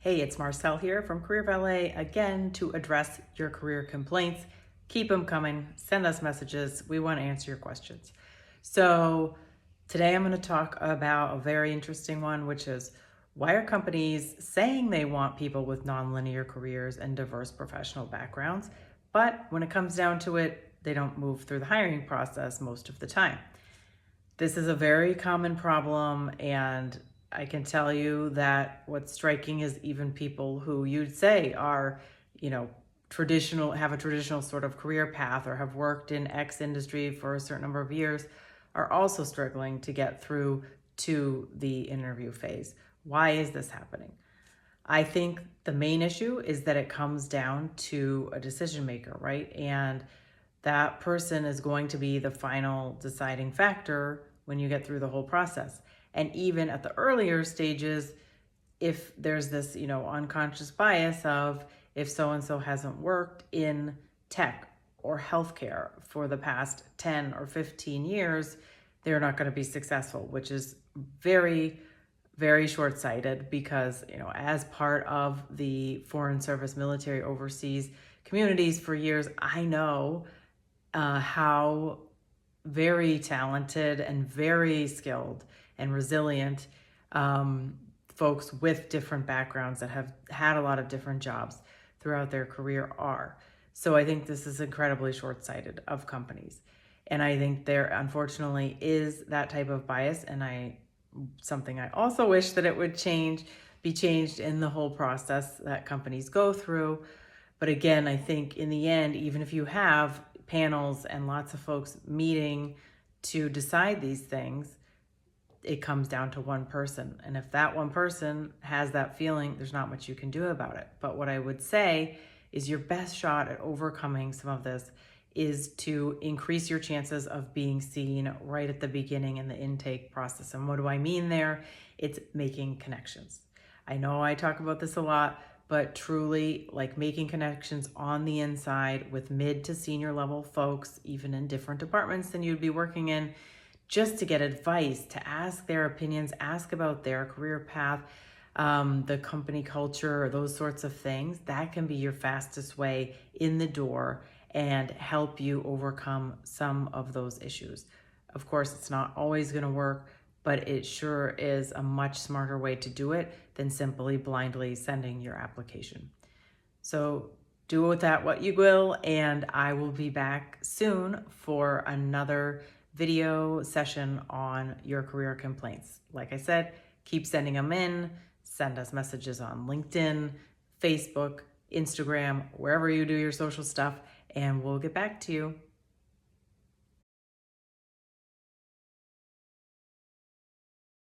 Hey, it's Marcel here from Career Valet again to address your career complaints. Keep them coming. Send us messages. We want to answer your questions. So today I'm going to talk about a very interesting one, which is why are companies saying they want people with nonlinear careers and diverse professional backgrounds, but when it comes down to it, they don't move through the hiring process most of the time. This is a very common problem, and I can tell you that what's striking is even people who you'd say are, have a traditional sort of career path or have worked in X industry for a certain number of years are also struggling to get through to the interview phase. Why is this happening? I think the main issue is that it comes down to a decision maker, right? And that person is going to be the final deciding factor when you get through the whole process. And even at the earlier stages, if there's this, unconscious bias of if so-and-so hasn't worked in tech or healthcare for the past 10 or 15 years, they're not going to be successful, which is very, very short-sighted because, as part of the Foreign Service military overseas communities for years, I know how very talented and very skilled and resilient folks with different backgrounds that have had a lot of different jobs throughout their career are. So I think this is incredibly short-sighted of companies. And I think there unfortunately is that type of bias, and something I also wish that it would be changed in the whole process that companies go through. But again, I think in the end, even if you have panels and lots of folks meeting to decide these things, it comes down to one person. And if that one person has that feeling, there's not much you can do about it. But what I would say is your best shot at overcoming some of this is to increase your chances of being seen right at the beginning in the intake process. And what do I mean there? It's making connections. I know I talk about this a lot, but truly, like, making connections on the inside with mid to senior level folks, even in different departments than you'd be working in, just to get advice, to ask their opinions, ask about their career path, the company culture, or those sorts of things. That can be your fastest way in the door and help you overcome some of those issues. Of course, it's not always going to work, but it sure is a much smarter way to do it than simply blindly sending your application. So do with that what you will, and I will be back soon for another video session on your career complaints. Like I said, keep sending them in. Send us messages on LinkedIn, Facebook, Instagram, wherever you do your social stuff, and we'll get back to you.